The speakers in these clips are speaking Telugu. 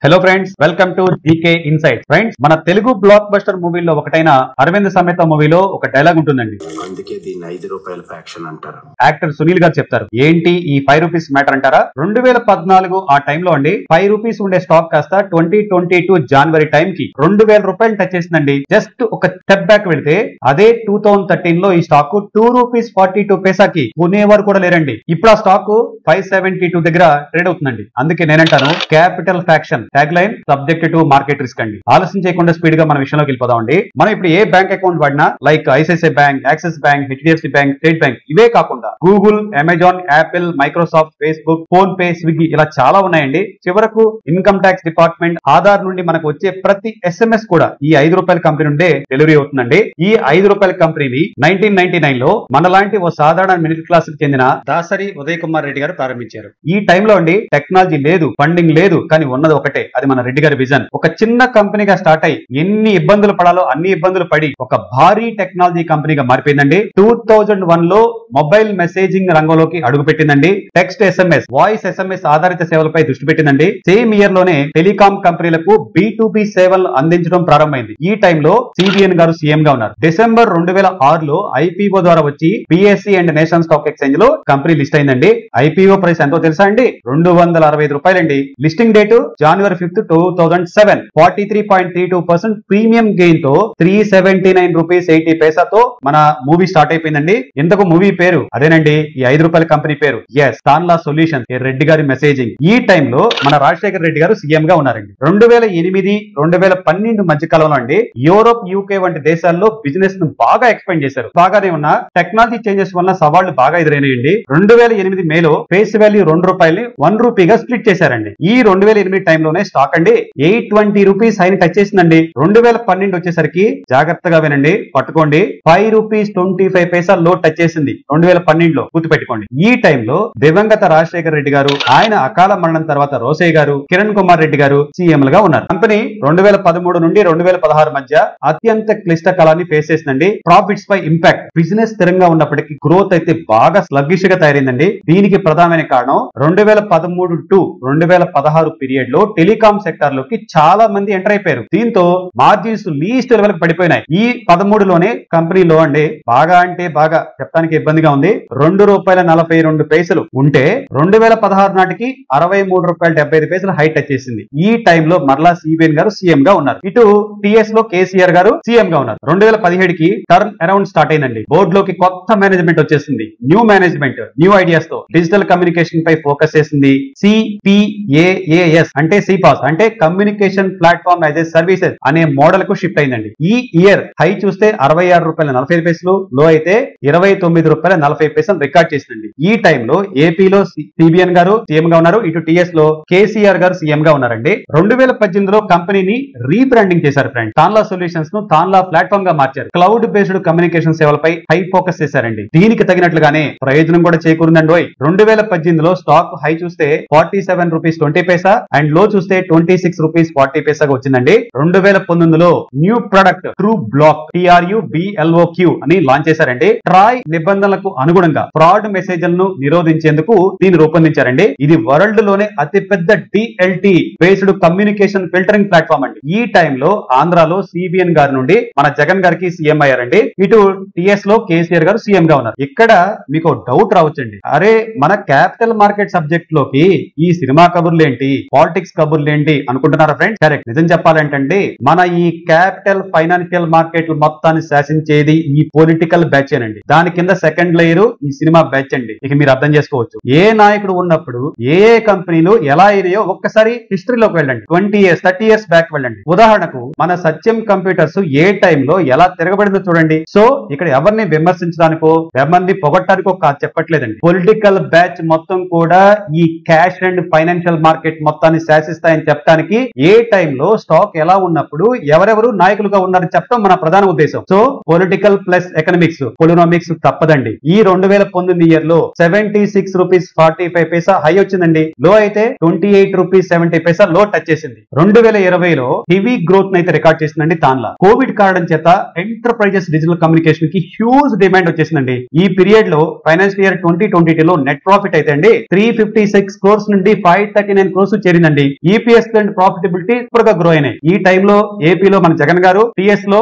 Hello friends, welcome to GK insight. Friends, మన తెలుగు బ్లాక్ బస్టర్ మూవీలో ఒకటైన అరవింద్ సమేత మూవీలో ఒక డైలాగ్ ఉంటుందండి. అందుకే దీన్ని 5 రూపాయల ఫ్యాక్షన్ అంటారు. యాక్టర్ సునీల్ గారు చెప్తారు, ఏంటి ఈ 5 రూపీస్ మ్యాటర్ అంటారా? 2014 ఆ టైంలో అండి 5 రూపీస్ ఉండే స్టాక్ కాస్త 2022 జనవరి టైం కి 2000 రూపాయలు టచ్ చేసిందండి. జస్ట్ ఒక స్టెప్ బ్యాక్ వెళితే అదే 2013 లో ఈ స్టాక్ 2 రూపీస్ 42 పైసాకి కొనేవారు కూడా లేరండి. ఇప్పుడు ఆ స్టాక్ 572 దగ్గర ట్రేడ్ అవుతుందండి. అందుకే నేనంటాను, capital faction tag line subject to market risk అండి. ఆలస్యం చేయకుండా స్పీడ్ గా మన విషయంలోకి వెళ్ళిపోదాం అండి. మనం ఇప్పుడు ఏ బ్యాంక్ అకౌంట్ వాడినా, like ICICI bank, axis bank, HDFC bank, state bank, ఇవే కాకుండా Google, Amazon, Apple, Microsoft, Facebook, phone pay, Swiggy ఇలా చాలా ఉన్నాయండి. చివరకు ఇన్కమ్ ట్యాక్స్ డిపార్ట్మెంట్ ఆధార్ నుండి మనకు వచ్చే ప్రతి ఎస్ఎంఎస్ కూడా ఈ 5 రూపాయల కంపెనీ నుండే డెలివరీ అవుతుందండి. ఈ 5 రూపాయల కంపెనీని 1999 లో మనలాంటి ఓ సాధారణ మిడిల్ క్లాస్ కి చెందిన దాసరి ఉదయ్ కుమార్ రెడ్డి గారు ప్రారంభించారు. ఈ టైంలో అండి టెక్నాలజీ లేదు, ఫండింగ్ లేదు, కానీ ఉన్నది ఒకటే, అది మన రెడ్డి గారి విజన్. ఒక చిన్న కంపెనీగా స్టార్ట్ అయ్యి ఎన్ని ఇబ్బందులు పడాలో అన్ని ఇబ్బందులు పడి ఒక భారీ టెక్నాలజీ కంపెనీగా మారిపోయిందండి. 2001 లో మొబైల్ మెసేజింగ్ రంగంలోకి అడుగు పెట్టిందండి. టెక్స్ట్ ఎస్ఎంఎస్, వాయిస్ ఎస్ఎంఎస్ ఆధారిత సేవలపై దృష్టి పెట్టిందండి. సేమ్ ఇయర్ లోనే టెలికాం కంపెనీలకు B2B సేవలను అందించడం ప్రారంభమైంది. ఈ టైంలో సిబిఎన్ గారు సీఎం గా ఉన్నారు. డిసెంబర్ 2006 లో ఐపీఓ ద్వారా వచ్చి BSc and national stock exchange లో కంపెనీ లిస్ట్ అయిందండి. ఐపీఓ ప్రైస్ ఎంతో తెలుసా అండి? 265 రూపాయలండి. లిస్టింగ్ డేట్ జనవరి 5, 2007. 43.32% ప్రీమియం గెయిన్ తో 379 రూపీస్ 80 పైసాతో మన మూవీ స్టార్ట్ అయిపోయిందండి. ఇంతకు మూవీ పేరు అదేనండి, ఈ 5 రూపాయల కంపెనీ పేరు. ఎస్, తాన్లా సొల్యూషన్స్, రెడ్డి గారి మెసేజింగ్. ఈ టైంలో మన రాజశేఖర్ రెడ్డి గారు సీఎం గా ఉన్నారండి. 2008, 2012 మధ్య కాలంలో అండి యూరోప్, యూకే వంటి దేశాల్లో బిజినెస్ ను బాగా ఎక్స్పాండ్ చేశారు. బాగానే ఉన్న టెక్నాలజీ చేంజెస్ వల్ల సవాళ్లు బాగా ఎదురైనాయండి. 2008 మేలో ఫేస్ వాల్యూ 2 రూపాయలని 1 రూపీగా స్ప్లిట్ చేశారండి. ఈ 2008 టైంలోనే స్టాక్ అండి 820 రూపీస్ హైని టచ్ చేసిందండి. 2012 వచ్చేసరికి జాగ్రత్తగా వినండి, పట్టుకోండి, 5 రూపీస్ 25 పైసా లో టచ్ చేసింది 2012 లో. గుర్తుపెట్టుకోండి. ఈ టైంలో దివంగత రాజశేఖర్ రెడ్డి గారు, ఆయన అకాల మరణం తర్వాత రోసయ్య గారు, కిరణ్ కుమార్ రెడ్డి గారు సీఎంలుగా ఉన్నారు. కంపెనీ 2013 నుండి 2016 మధ్య అత్యంత క్లిష్ట కాలాన్ని ఫేస్ చేసిందండి. ప్రాఫిట్స్ పై ఇంపాక్ట్, బిజినెస్ స్థిరంగా ఉన్నప్పటికీ గ్రోత్ అయితే బాగా స్లగ్గిష్ గా తయారైందండి. దీనికి ప్రధానమైన కారణం 2013 టు 2016 పీరియడ్ లో టెలికాం సెక్టర్ లోకి చాలా మంది ఎంటర్ అయిపోయారు. దీంతో మార్జిన్స్ లీస్ట్ లెవెల్ కి పడిపోయినాయి. ఈ 13 లోనే కంపెనీలో అండి బాగా అంటే బాగా చెప్పడానికి ఇబ్బందిగా ఉంది, 2 రూపాయల 42 పైసలు ఉంటే 2016 నాటికి 63 రూపాయల 75 పైసలు హై టచ్ చేసింది. ఈ టైంలో మరలా సిబిఎన్ గారు సీఎం గా ఉన్నారు. ఇటు టిఎస్ లో కేసీఆర్ గారు సీఎం గా ఉన్నారు. 2017కి టర్న్ అరౌండ్ స్టార్ట్ అయిందండి. బోర్డు లోకి కొత్త మేనేజ్మెంట్ వచ్చేసింది. న్యూ మేనేజ్మెంట్, న్యూ ఐడియాస్ తో డిజిటల్ కమ్యూనికేషన్ పై ఫోకస్ చేసింది. CPaaS అంటే CPaaS అంటే communication platform as a services అనే మోడల్ కు షిఫ్ట్ అయిందండి. ఈ ఇయర్ హై చూస్తే 66 రూపాయల 45 పైసలు, లో అయితే 29 రూపాయల 40 పైసలు రికార్డ్ చేసిందండి. ఈ టైంలో ఏపీలో సిబిఎన్ గారు సీఎం గా ఉన్నారు. ఇటు టిఎస్ లో కేసీఆర్ గారు సీఎం గా ఉన్నారండి. 2018లో కంపెనీని రీబ్రాండింగ్ చేశారు ఫ్రెండ్. తాన్లా సొల్యూషన్స్ ను తాన్లా ప్లాట్ఫామ్ గా మార్చారు. క్లౌడ్ బేస్డ్ కమ్యూనికేషన్ సేవలపై హై ఫోకస్ చేశారండి. దీనికి తగినట్లుగానే ప్రయోజనం కూడా చేకూరిందండి. 2018లో స్టాక్ హై చూస్తే 47 రూపీస్ 20 పైసా అండ్ లో చూస్తే 26 రూపీస్ 40 పైసాగా వచ్చిందండి. 2019లో new product true block TRUBLOQ అని లాంచ్ చేశారండి. ట్రాయ్ నిబంధనలకు అనుగుణంగా ఫ్రాడ్ మెసేజ్లను నిరోధించేందుకు దీన్ని రూపొందించారండి. ఇది వరల్డ్ లోనే అతిపెద్ద DLT based communication filtering platform అండి. ఈ టైంలో ఆంధ్రాలో సిబిఎన్ గారి నుండి మన జగన్ గారికి సీఎం అయ్యారండి. ఇటు టిఎస్ లో కేసీఆర్ గారు సీఎం గా ఉన్నారు. ఇక్కడ మీకు డౌట్ రావచ్చండి, అరే మన క్యాపిటల్ మార్కెట్ సబ్జెక్ట్ లోకి ఈ సినిమా కబుర్లు ఏంటి, పాలిటిక్స్ కబుర్లు ఏంటి అనుకుంటున్నారా ఫ్రెండ్స్? కరెక్ట్. నిజం చెప్పాలంటే మన ఈ క్యాపిటల్ ఫైనాన్షియల్ మార్కెట్ మొత్తాన్ని శాసించేది ఈ పొలిటికల్ బ్యాచ్ ఏనండి. దాని కింద సెకండ్ లేయర్ ఈ సినిమా బ్యాచ్ అండి. ఇక మీరు అర్థం చేసుకోవచ్చు, ఏ నాయకుడు ఉన్నప్పుడు ఏ కంపెనీలు ఎలా అయినాయో ఒక్కసారి హిస్టరీలోకి వెళ్ళండి. 20 years 30 years బ్యాక్ వెళ్ళండి. ఉదాహరణకు మన సత్యం కంప్యూటర్స్ ఏ టైంలో ఎలా తిరగబడిందో చూడండి. సో ఇక్కడ ఎవరిని విమర్శించడానికో ఎవరిని పొగట్టడానికో కాదు చెప్పట్లేదండి. పొలిటికల్ బ్యాచ్ మొత్తం కూడా ఈ క్యాష్ అండ్ ఫైనాన్షియల్ మార్కెట్ మొత్తాన్ని శాసిస్తాయని చెప్పడానికి, ఏ టైంలో స్టాక్ ఎలా ఉన్నప్పుడు ఎవరెవరు నాయకులుగా ఉన్నారని చెప్పడం మన ప్రధాన ఉద్దేశం. సో పొలిటికల్ ప్లస్ ఎకనామిక్స్, పొలినామిక్స్ తప్పదండి. ఈ 2019 ఇయర్ లో 76 రూపీస్ 45 పైసా హై వచ్చిందండి. లో అయితే 28 రూపీస్ 70 పైసా లో టచ్ చేసింది. 2020లో హెవీ గ్రోత్ అయితే రికార్డ్ చేసిందండి తాన్లా. కోవిడ్ కారణం చేత ఎంటర్ప్రైజెస్ డిజిటల్ కమ్యూనికేషన్ కి హ్యూజ్ డిమాండ్ వచ్చేసిందండి. ఈ పీరియడ్ లో ఫైనాన్షియల్ ఇయర్ 2022 లో నెట్ ప్రాఫిట్ అయితే అండి 356 crores నుండి 539 crores చేరిందండి. ఈపీఎస్ అండ్ ప్రాఫిటబిలిటీ సూపర్ గా గ్రో అయినాయి. ఈ టైంలో ఏపీలో మన జగన్ గారు, టీఎస్ లో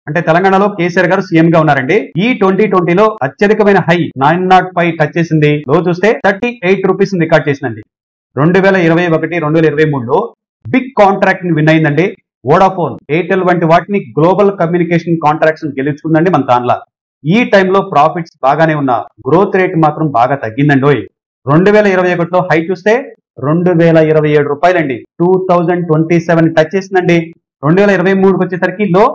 అంటే తెలంగాణలో కేసీఆర్ గారు సీఎం గా ఉన్నారండి. ఈ 2020లో అత్యధికమైన హై 905 టచ్ చేసింది. లో చూస్తే 38 రూపీస్ రికార్డ్ చేసిందండి. 2021, 2023లో బిగ్ కాంట్రాక్ట్ ని విన్ అయిందండి. వోడాఫోన్, ఎయిర్టెల్ వంటి వాటిని గ్లోబల్ కమ్యూనికేషన్ కాంట్రాక్ట్స్ గెలుచుకుందండి మన దానిలో. ఈ టైంలో ప్రాఫిట్స్ బాగానే ఉన్న గ్రోత్ రేట్ మాత్రం బాగా తగ్గిందండి. 2021లో హై చూస్తే 2027 రూపాయలండి. 2027 టచ్ చేసిందండి. 2023కి వచ్చేసరికి లో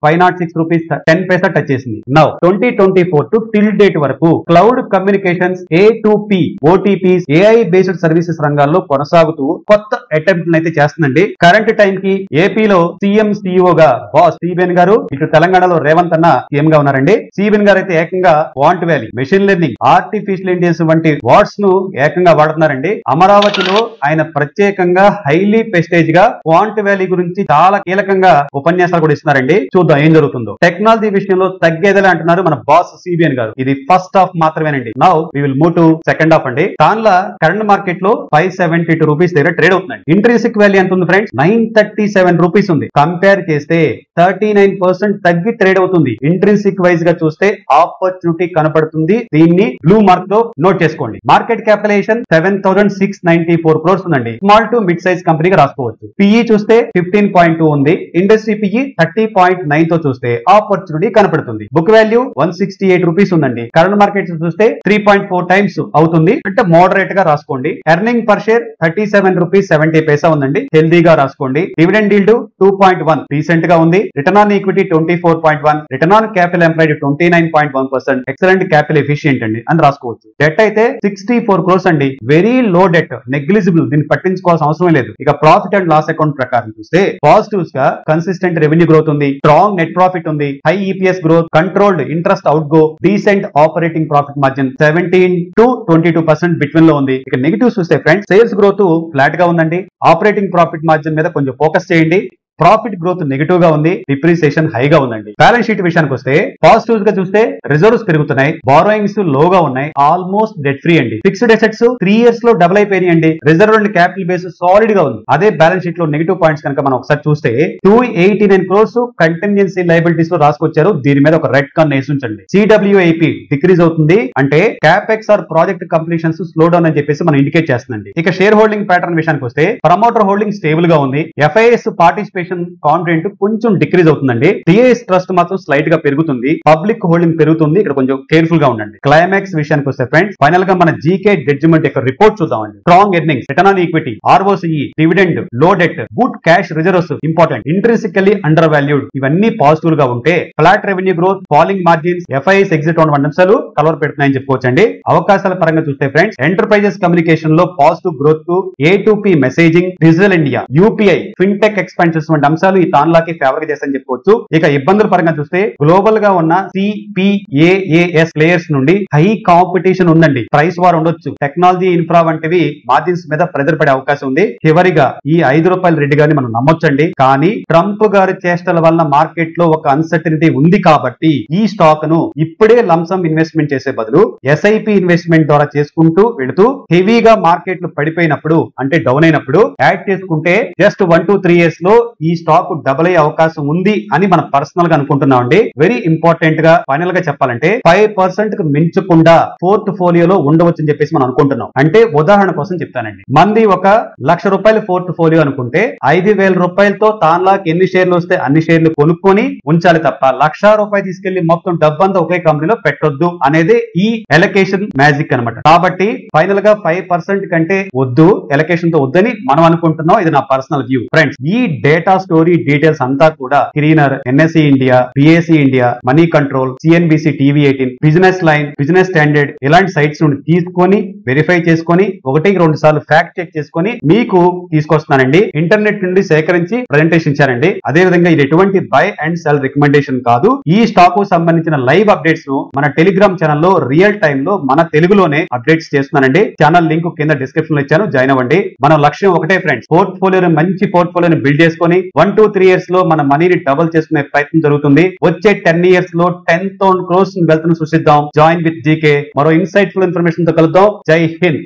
506 రూపీస్ 10 పైసా టచ్ చేసింది. నౌ 2024 టు టిల్ డేట్ వరకు cloud communications, A2P, OTPs, AI based services రంగాల్లో కొనసాగుతూ కొత్త అటెంప్ట్ అయితే చేస్తుందండి. కరెంట్ టైం కి ఏపీలో సీఎం CEO గా బాస్ సిబిఎన్ గారు, ఇటు తెలంగాణలో రేవంత్ అన్న సీఎం గా ఉన్నారండి. సిబిఎన్ గారు అయితే ఏకంగా quant valley, machine learning, artificial intelligence వంటి వర్డ్స్ ను ఏకంగా వాడుతున్నారండి. అమరావతిలో ఆయన ప్రత్యేకంగా హైలీ ప్రెస్టేజ్ గా క్వాంట్ వ్యాలీ గురించి చాలా కీలకంగా ఉపన్యాసాలు కూడా ఇస్తున్నారండి. చూద్దాం ఏం జరుగుతుందో. టెక్నాలజీ విషయంలో తగ్గేదలే అంటున్నారు మన బాస్ సిబిఎన్ గారు. ఇది ఫస్ట్ హాఫ్ మాత్రమేనండి. Now we will move to second half అండి. దానిలో కరెంట్ మార్కెట్ లో 572 రూపీస్ దగ్గర ట్రేడ్ అవుతుందండి. ఇంట్రిన్సిక్ వాల్యూ ఎంత ఉంది ఫ్రెండ్స్? 937 రూపీస్ ఉంది. కంపేర్ చేస్తే 39% తగ్గి ట్రేడ్ అవుతుంది. ఇంట్రిన్సిక్ వైజ్ గా చూస్తే ఆపర్చునిటీ కనపడుతుంది. దీన్ని బ్లూ మార్క్ లో నోట్ చేసుకోండి. మార్కెట్ క్యాపిటలైజేషన్ 7694 crores ఉందండి. స్మాల్ టు మిడ్ సైజ్ కంపెనీగా రాసుకోవచ్చు. పిఈ చూస్తే 15.2 ఉంది. ఇండస్ట్రీ పిఈ 30.9 తో చూస్తే ఆపర్చునిటీ కనపడుతుంది. బుక్ వాల్యూ 168 రూపీస్ ఉందండి. కరెంట్ మార్కెట్ చూస్తే 3.4 టైమ్స్ అవుతుంది. అంటే మోడరేట్ గా రాసుకోండి. ఎర్నింగ్ పర్ షేర్ 37 రూపీస్ 70 పైసా ఉందండి. హెల్దీగా రాసుకోండి. డివిడెండ్ ఈల్డ్ 2.1 రీసెంట్ గా ఉంది. Return on equity 24.1, return on capital employed 29.1%. Excellent capital efficient అండి అని రాసుకోవచ్చు. డెట్ అయితే 64 crores అండి. Very low debt, negligible. దీన్ని పట్టించుకోవాల్సిన అవసరం లేదు. ఇక ప్రాఫిట్ అండ్ లాస్ అకౌంట్ ప్రకారం చూస్తే పాజిటివ్స్ గా కన్సిస్టెంట్ రెవెన్యూ గ్రోత్ ఉంది, స్ట్రాంగ్ నెట్ ప్రాఫిట్ ఉంది, high EPS growth, controlled interest out go, decent operating profit margin 17 to 22% between లో ఉంది. ఇక నెగిటివ్ చూస్తే ఫ్రెండ్స్, సేల్స్ గ్రోత్ ఫ్లాట్ గా ఉందండి. ఆపరేటింగ్ ప్రాఫిట్ మార్జిన్ మీద కొంచెం ఫోకస్ చేయండి. ప్రాఫిట్ గ్రోత్ నెగిటివ్ గా ఉంది. డిప్రిసియేషన్ హైగా ఉందండి. బ్యాలెన్స్ షీట్ విషయానికి వస్తే పాజిటివ్స్ గా చూస్తే రిజర్వ్స్ పెరుగుతున్నాయి, బారోయింగ్స్ లోగా ఉన్నాయి, ఆల్మోస్ట్ డెట్ ఫ్రీ అండి. ఫిక్స్డ్ అసెట్స్ 3 years లో డబుల్ అయిపోయినాయండి. Reserve and capital base solid గా ఉంది. అదే బ్యాలెన్స్ షీట్ లో నెగిటివ్ పాయింట్స్ కనుక మనం ఒకసారి చూస్తే 289 crores కంటింజెన్సీ లయబిలిటీస్ లో రాసుకొచ్చారు. దీని మీద ఒక రెడ్ కన్ వేసి ఉంచండి. CWIP డిక్రీజ్ అవుతుంది అంటే capex or project completions slow down అని చెప్పేసి మనం ఇండికేట్ చేస్తుందండి. ఇక షేర్ హోల్డింగ్ ప్యాటర్న్ విషయానికి వస్తే ప్రమోటర్ హోల్డింగ్ స్టేబుల్ గా ఉంది. FIS పార్టిసిపేషన్ కాంట్రెంట్ కొంచెం డిక్రీజ్ అవుతుందండి. టిఐఎస్ ట్రస్ట్ మాత్రం స్లైట్ గా పెరుగుతుంది. పబ్లిక్ హోల్డింగ్ పెరుగుతుంది. ఇక్కడ కొంచెం కేర్ఫుల్ గా ఉండండి. క్లైమాక్స్ విషయానికి వస్తే ఫ్రెండ్స్, ఫైనల్ గా మన జీకే జడ్జిమెంట్ యొక్క రిపోర్ట్ చూద్దామండి. Strong earnings, return on equity, ROCE, dividend, low debt, good cash reserves important, intrinsically under valued, ఇవన్నీ పాజిటివ్ గా ఉంటే flat revenue growth, falling margins, FIS exit వంటి అంశాలు కలర్ పెడుతున్నాయని చెప్పుకోవచ్చండి. అవకాశాల పరంగా చూస్తే ఫ్రెండ్స్, ఎంటర్ప్రైజెస్ కమ్యూనికేషన్ లో పాజిటివ్ గ్రోత్ కు A2P messaging, digital India, UPI, fintech expansions వంటి అంశాలు ఈ తాన్లాకి ఫేవర్ గా చేస్తాయని చెప్పుకోవచ్చు. ఇక ఇబ్బందుల పరంగా చూస్తే గ్లోబల్ గా ఉన్న CPAAS ప్లేయర్స్ నుండి హై కాంపిటీషన్ ఉందండి. ప్రైస్ వార్ ఉండొచ్చు. టెక్నాలజీ, ఇన్ఫ్రా వంటివి మార్జిన్స్ మీద ప్రెజర్ పడే అవకాశం ఉంది. చివరిగా ఈ ₹5 రెడ్డి గారిని మనం నమ్మొచ్చండి. కానీ ట్రంప్ గారి చేష్టల వలన మార్కెట్ లో ఒక అన్సర్టనిటీ ఉంది కాబట్టి ఈ స్టాక్ ను ఇప్పుడే లంసమ్ ఇన్వెస్ట్మెంట్ చేసే బదులు SIP ఇన్వెస్ట్మెంట్ ద్వారా చేసుకుంటూ వెళుతూ హెవీగా మార్కెట్లు పడిపోయినప్పుడు అంటే డౌన్ అయినప్పుడు యాడ్ చేసుకుంటే జస్ట్ 1 to 3 years లో ఈ స్టాక్ డబుల్ అయ్యే అవకాశం ఉంది అని మనం పర్సనల్ గా అనుకుంటున్నాం అండి. వెరీ ఇంపార్టెంట్ గా ఫైనల్ గా చెప్పాలంటే 5% కు మించకుండా పోర్ట్ఫోలియోలో ఉండవచ్చు అని చెప్పేసి మనం అనుకుంటున్నాం. అంటే ఉదాహరణ కోసం చెప్తానండి. మంది ఒక ₹1,00,000 పోర్ట్ఫోలియో అనుకుంటే 5,000 రూపాయలతో తాన్లాకి ఎన్ని షేర్లు వస్తే అన్ని షేర్లు కొనుక్కొని ఉంచాలి తప్ప ₹1,00,000 తీసుకెళ్లి మొత్తం డబ్బంతా ఒకే కంపెనీలో పెట్టొద్దు అనేది ఈ ఎలకేషన్ మ్యాజిక్ అనమాట. కాబట్టి ఫైనల్ గా 5% కంటే వద్దు, ఎలకేషన్ తో వద్దని మనం అనుకుంటున్నాం. ఇది నా పర్సనల్ వ్యూ ఫ్రెండ్స్. ఈ డేటా స్టోరీ డీటెయిల్స్ అంతా కూడా screener, NSE India, BSE India, money control, CNBC TV18, business line, business standard ఇలాంటి సైట్స్ నుండి తీసుకొని వెరిఫై చేసుకొని 1-2 సార్లు ఫ్యాక్ట్ చెక్ చేసుకొని మీకు తీసుకొస్తున్నానండి. ఇంటర్నెట్ నుండి సేకరించి ప్రెజెంటేషన్ ఇచ్చారండి. అదే విధంగా ఇది ఎటువంటి బై అండ్ సెల్ రికమెండేషన్ కాదు. ఈ స్టాక్ కు సంబంధించిన లైవ్ అప్డేట్స్ ను మన టెలిగ్రామ్ ఛానల్ లో రియల్ టైమ్ లో మన తెలుగులోనే అప్డేట్స్ చేస్తున్నానండి. ఛానల్ లింక్ కింద డిస్క్రిప్షన్ లో ఇచ్చాను, జాయిన్ అవ్వండి. మన లక్ష్యం ఒకటే ఫ్రెండ్స్, పోర్ట్ఫోలియోని మంచి పోర్ట్ఫోలియోని బిల్డ్ చేసుకొని 1 to 3 years లో మన మనీని డబుల్ చేసుకునే ప్రయత్నం జరుగుతుంది. వచ్చే 10 years లో 10,000 crores వెల్త్ ను సృష్టిద్దాం. Join with GK. మరో ఇన్సైట్ఫుల్ ఇన్ఫర్మేషన్ తో కలుద్దాం. జై హింద్.